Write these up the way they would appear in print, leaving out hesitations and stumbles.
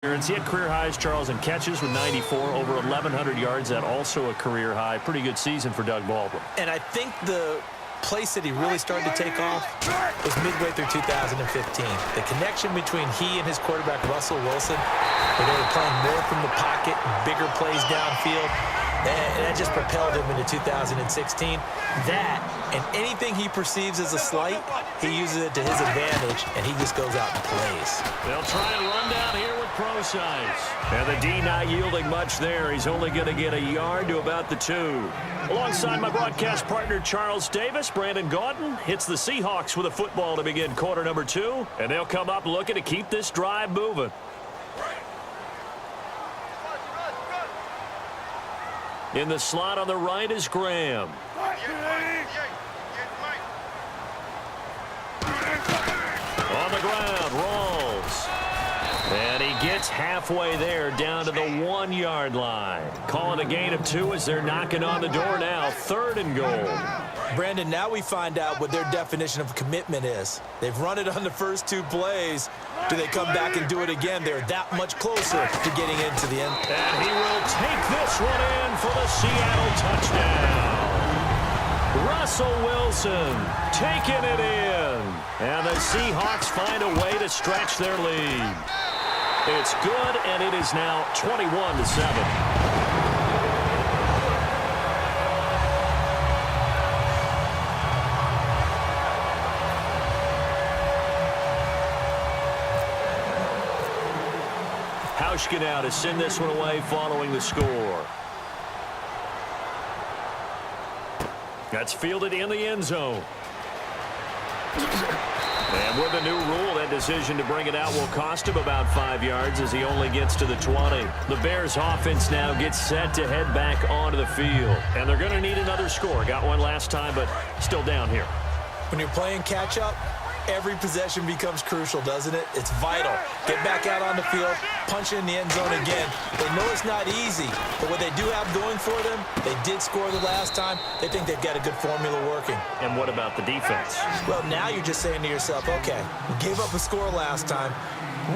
He had career highs, Charles, in catches with 94, over 1,100 yards. That also a career high. Pretty good season for Doug Baldwin. And I think the place that he really started to take off was midway through 2015. The connection between he and his quarterback, Russell Wilson, where they were playing more from the pocket, bigger plays downfield, and that just propelled him into 2016. That, and anything he perceives as a slight, he uses it to his advantage, and he just goes out and plays. They'll try and run down here with pro size. And the D not yielding much there. He's only going to get a yard to about the 2. Alongside my broadcast partner, Charles Davis, Brandon Gaudin hits the Seahawks with a football to begin quarter number 2. And they'll come up looking to keep this drive moving. In the slot on the right is Graham. On the ground, rolls. And he gets halfway there, down to the 1-yard line. Calling a gain of 2 as they're knocking on the door now. 3rd and goal. Brandon, now we find out what their definition of commitment is. They've run it on the first 2 plays. Do they come back and do it again? They're that much closer to getting into the end. And he will take this one in for the Seattle touchdown. Russell Wilson taking it in. And the Seahawks find a way to stretch their lead. It's good, and it is now 21-7. Hauschka now to send this one away following the score. That's fielded in the end zone. And with the new rule, that decision to bring it out will cost him about 5 yards as he only gets to the 20. The Bears offense now gets set to head back onto the field. And they're going to need another score. Got one last time, but still down here. When you're playing catch-up, every possession becomes crucial, doesn't it? It's vital. Get back out on the field, punch it in the end zone again. They know it's not easy, but what they do have going for them, they did score the last time. They think they've got a good formula working. And what about the defense? Well, now you're just saying to yourself, okay, we gave up a score last time.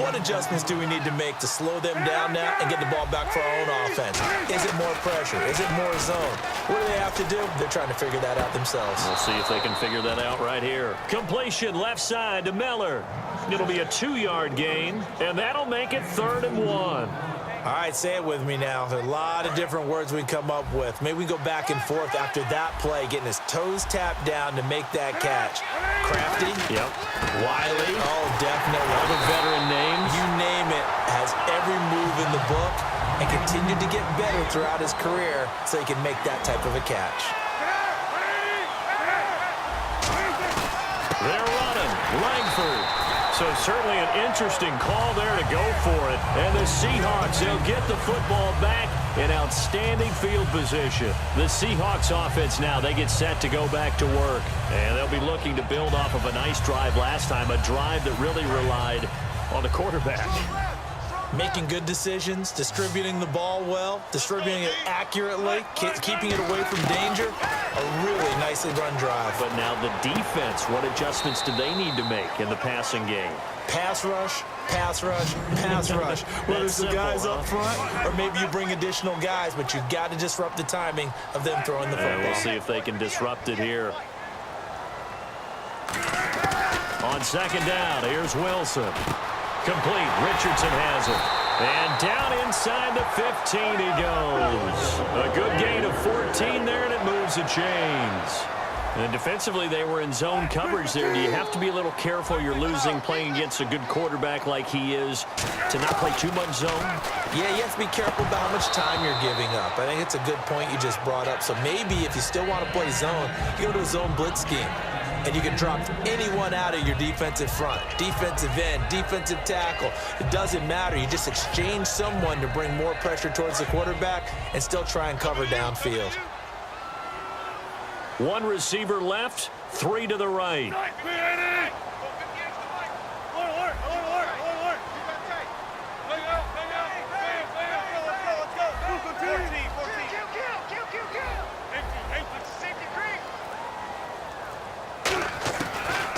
What adjustments do we need to make to slow them down now and get the ball back for our own offense? Is it more pressure? Is it more zone? What do they have to do? They're trying to figure that out themselves. We'll see if they can figure that out right here. Completion left side to Miller. It'll be a 2-yard gain, and that'll make it 3rd and 1. All right, say it with me now. There's a lot of different words we come up with. Maybe we go back and forth after that play, getting his toes tapped down to make that catch. Crafty? Yep. Wiley? Oh, definitely. Other veteran names? You name it. Has every move in the book and continued to get better throughout his career so he can make that type of a catch. They're running. Langford. So certainly an interesting call there to go for it. And the Seahawks, they'll get the football back in outstanding field position. The Seahawks offense now, they get set to go back to work. And they'll be looking to build off of a nice drive last time, a drive that really relied on the quarterback. Making good decisions, distributing the ball well, distributing it accurately, keeping it away from danger. A really nicely run drive. But now the defense, what adjustments do they need to make in the passing game? Pass rush, pass rush, pass rush. Whether it's the guys up front or maybe you bring additional guys, but you've got to disrupt the timing of them throwing the football. We'll see if they can disrupt it here. On 2nd down, here's Wilson. Complete. Richardson has it. And down inside the 15 he goes. A good gain of 14 there, and it moves the chains. And defensively, they were in zone coverage there. Do you have to be a little careful? You're losing, playing against a good quarterback like he is, to not play too much zone? Yeah, you have to be careful about how much time you're giving up. I think it's a good point you just brought up. So maybe if you still want to play zone, you go to a zone blitz scheme. And you can drop anyone out of your defensive front, defensive end, defensive tackle. It doesn't matter. You just exchange someone to bring more pressure towards the quarterback and still try and cover downfield. 1 receiver left, 3 to the right.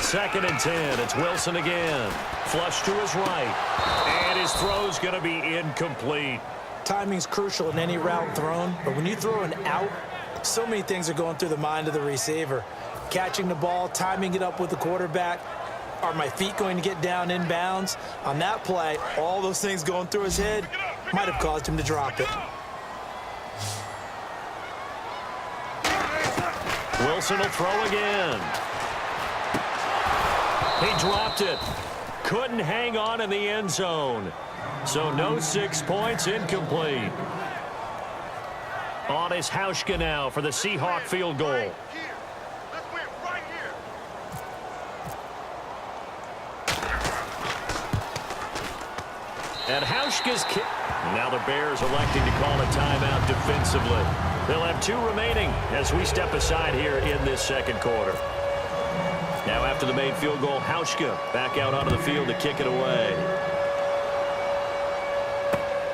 2nd and 10. It's Wilson again. Flush to his right. And his throw's going to be incomplete. Timing's crucial in any route thrown, but when you throw an out, so many things are going through the mind of the receiver. Catching the ball, timing it up with the quarterback. Are my feet going to get down in bounds? On that play, all those things going through his head might have caused him to drop it. Wilson will throw again. He dropped it. Couldn't hang on in the end zone. So no 6 points, incomplete. On is Hauschka now for the Seahawk field goal. And Hauschka's kick. Now the Bears electing to call a timeout defensively. They'll have 2 remaining as we step aside here in this second quarter. Now after the made field goal, Hauschka back out onto the field to kick it away.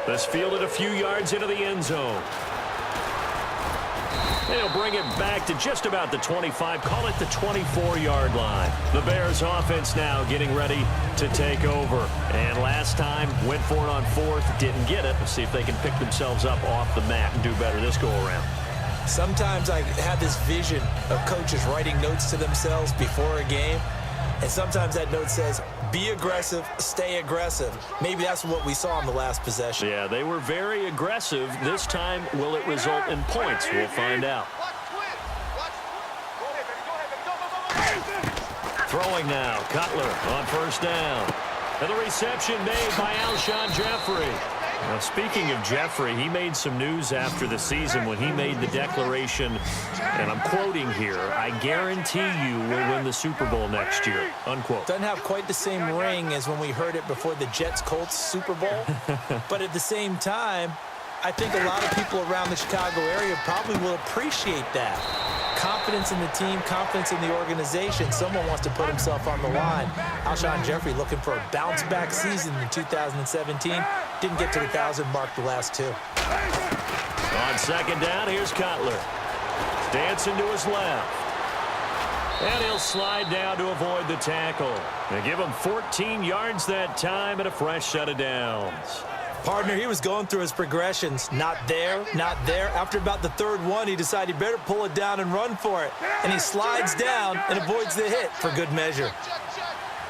This fielded a few yards into the end zone. They'll bring it back to just about the 25, call it the 24-yard line. The Bears offense now getting ready to take over. And last time, went for it on 4th, didn't get it. Let's see if they can pick themselves up off the mat and do better this go-around. Sometimes I have this vision of coaches writing notes to themselves before a game, and sometimes that note says, be aggressive, stay aggressive. Maybe that's what we saw in the last possession. Yeah, they were very aggressive. This time, will it result in points? We'll find out. Throwing now, Cutler on 1st down. And the reception made by Alshon Jeffrey. Now, speaking of Jeffrey, he made some news after the season when he made the declaration, and I'm quoting here, I guarantee you we'll win the Super Bowl next year, unquote. Doesn't have quite the same ring as when we heard it before the Jets-Colts Super Bowl, but at the same time, I think a lot of people around the Chicago area probably will appreciate that. Confidence in the team, confidence in the organization. Someone wants to put himself on the line. Alshon Jeffrey looking for a bounce-back season in 2017. Didn't get to the 1,000 mark the last 2. On 2nd down, here's Cutler. Dancing to his left. And he'll slide down to avoid the tackle. They give him 14 yards that time and a fresh set of downs. Partner, he was going through his progressions. Not there, not there. After about the 3rd one, he decided he better pull it down and run for it. And he slides down and avoids the hit for good measure.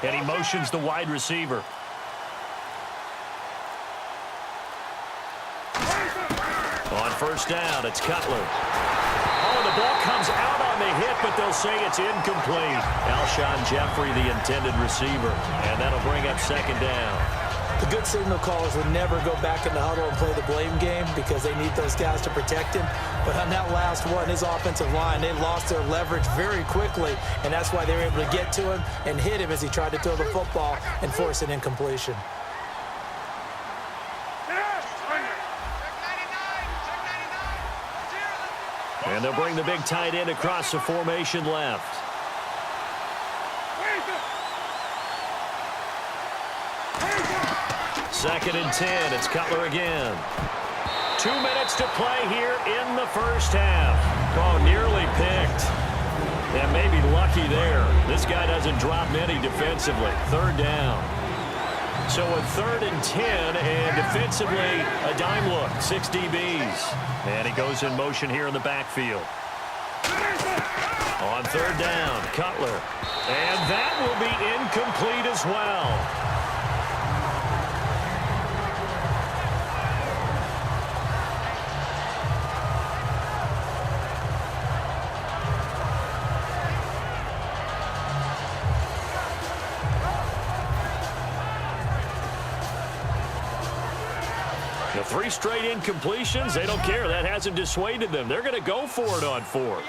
And he motions the wide receiver. On 1st down, it's Cutler. Oh, the ball comes out on the hit, but they'll say it's incomplete. Alshon Jeffrey, the intended receiver. And that'll bring up 2nd down. The good signal callers would never go back in the huddle and play the blame game because they need those guys to protect him. But on that last one, his offensive line, they lost their leverage very quickly, and that's why they were able to get to him and hit him as he tried to throw the football and force an incompletion. And they'll bring the big tight end across the formation left. Second and 10. It's Cutler again. 2 minutes to play here in the first half. Oh, nearly picked. And maybe lucky there. This guy doesn't drop many defensively. 3rd down. So a 3rd and 10, and defensively, a dime look. 6 DBs. And he goes in motion here in the backfield. On 3rd down, Cutler. And that will be incomplete as well. The 3 straight incompletions, they don't care. That hasn't dissuaded them. They're going to go for it on 4th.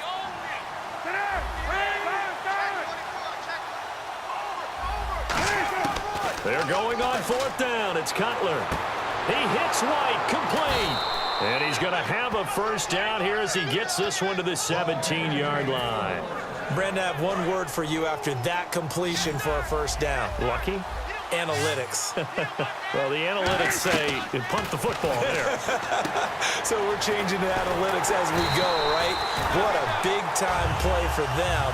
They're going on 4th down. It's Cutler. He hits White, complete. And he's going to have a 1st down here as he gets this one to the 17-yard line. Brandon, I have one word for you after that completion for a 1st down. Lucky? Analytics. Well, the analytics say punt the football there. So we're changing to analytics as we go, right? What a big-time play for them.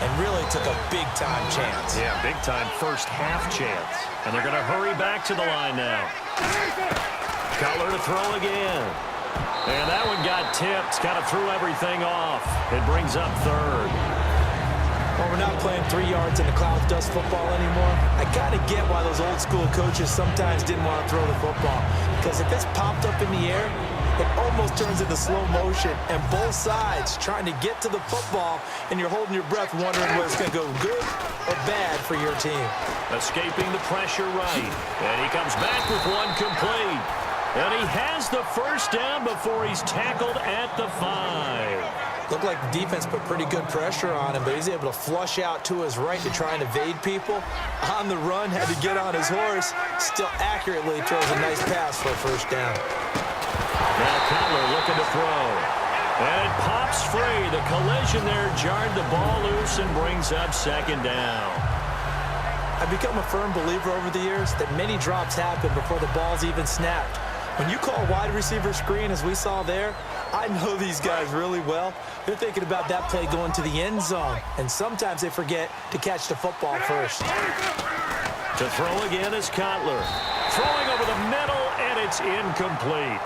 and really took a big-time chance. Yeah, big-time first-half chance. And they're going to hurry back to the line now. Cutler to throw again. And that one got tipped. Kind of threw everything off. It brings up third. Well, we're not playing 3 yards in the clouds dust football anymore. I kind of get why those old-school coaches sometimes didn't want to throw the football. Because if it's popped up in the air, it almost turns into slow motion, and both sides trying to get to the football, and you're holding your breath wondering whether it's going to go good or bad for your team. Escaping the pressure right, and he comes back with one complete. And he has the first down before he's tackled at the 5. Looked like the defense put pretty good pressure on him, but he's able to flush out to his right to try and evade people. On the run, had to get on his horse. Still accurately throws a nice pass for a first down. Now Cutler looking to throw. And it pops free. The collision there jarred the ball loose and brings up second down. I've become a firm believer over the years that many drops happen before the ball's even snapped. When you call a wide receiver screen, as we saw there, I know these guys really well. They're thinking about that play going to the end zone, and sometimes they forget to catch the football first. To throw again is Cutler. Throwing over the middle, and it's incomplete.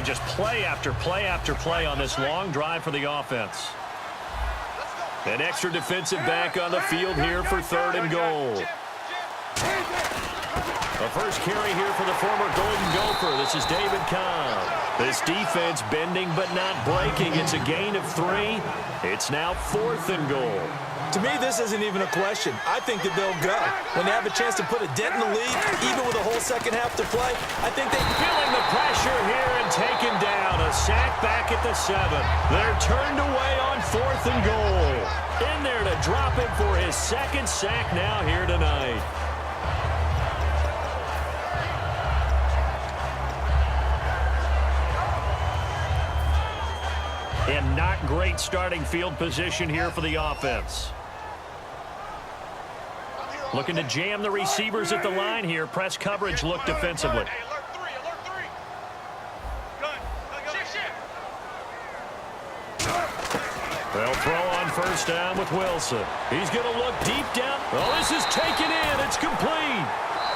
Just play after play after play on this long drive for the offense. An extra defensive back on the field here for 3rd and goal. The first carry here for the former Golden Gopher. This is David Cobb. This defense bending but not breaking. It's a gain of 3. It's now 4th and goal. To me, this isn't even a question. I think that they'll go. When they have a chance to put a dent in the lead, even with a whole second half to play, I think they... Feeling the pressure here and taken down. A sack back at the 7. They're turned away on 4th and goal. In there to drop him for his 2nd sack now here tonight. And not great starting field position here for the offense. Looking to jam the receivers at the line here. Press coverage look defensively. They'll throw on first down with Wilson. He's going to look deep down. Oh, this is taken in. It's complete.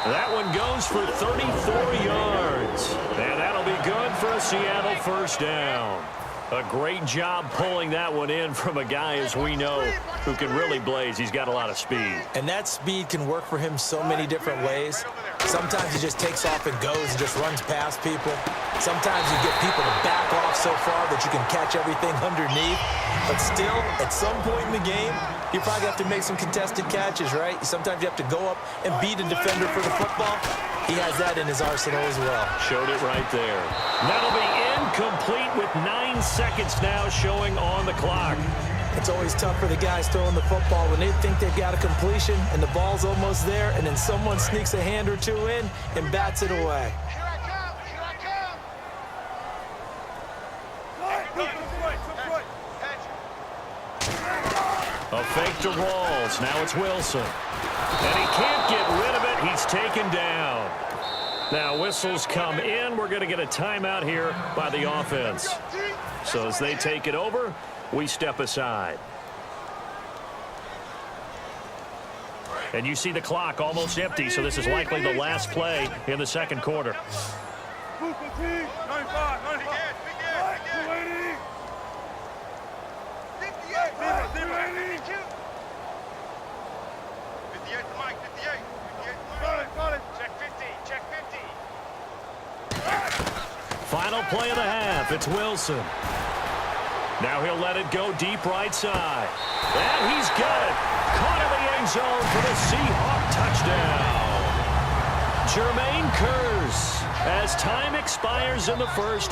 That one goes for 34 yards. And that'll be good for a Seattle first down. A great job pulling that one in from a guy, as we know, who can really blaze. He's got a lot of speed. And that speed can work for him so many different ways. Sometimes he just takes off and goes and just runs past people. Sometimes you get people to back off so far that you can catch everything underneath. But still, at some point in the game, you probably have to make some contested catches, right? Sometimes you have to go up and beat a defender for the football. He has that in his arsenal as well. Showed it right there. That'll be incomplete with 9 seconds now showing on the clock. It's always tough for the guys throwing the football when they think they've got a completion and the ball's almost there, and then someone sneaks a hand or two in and bats it away. A fake to Rawls. Now it's Wilson. And he can't get rid of it. He's taken down. Now whistles come in. We're going to get a timeout here by the offense. So as they take it over, we step aside. And you see the clock almost empty, so this is likely the last play in the second quarter. Final play of the half. It's Wilson. Now he'll let it go deep right side. And he's got it. Caught in the end zone for the Seahawk touchdown. Jermaine Kearse, as time expires in the first half.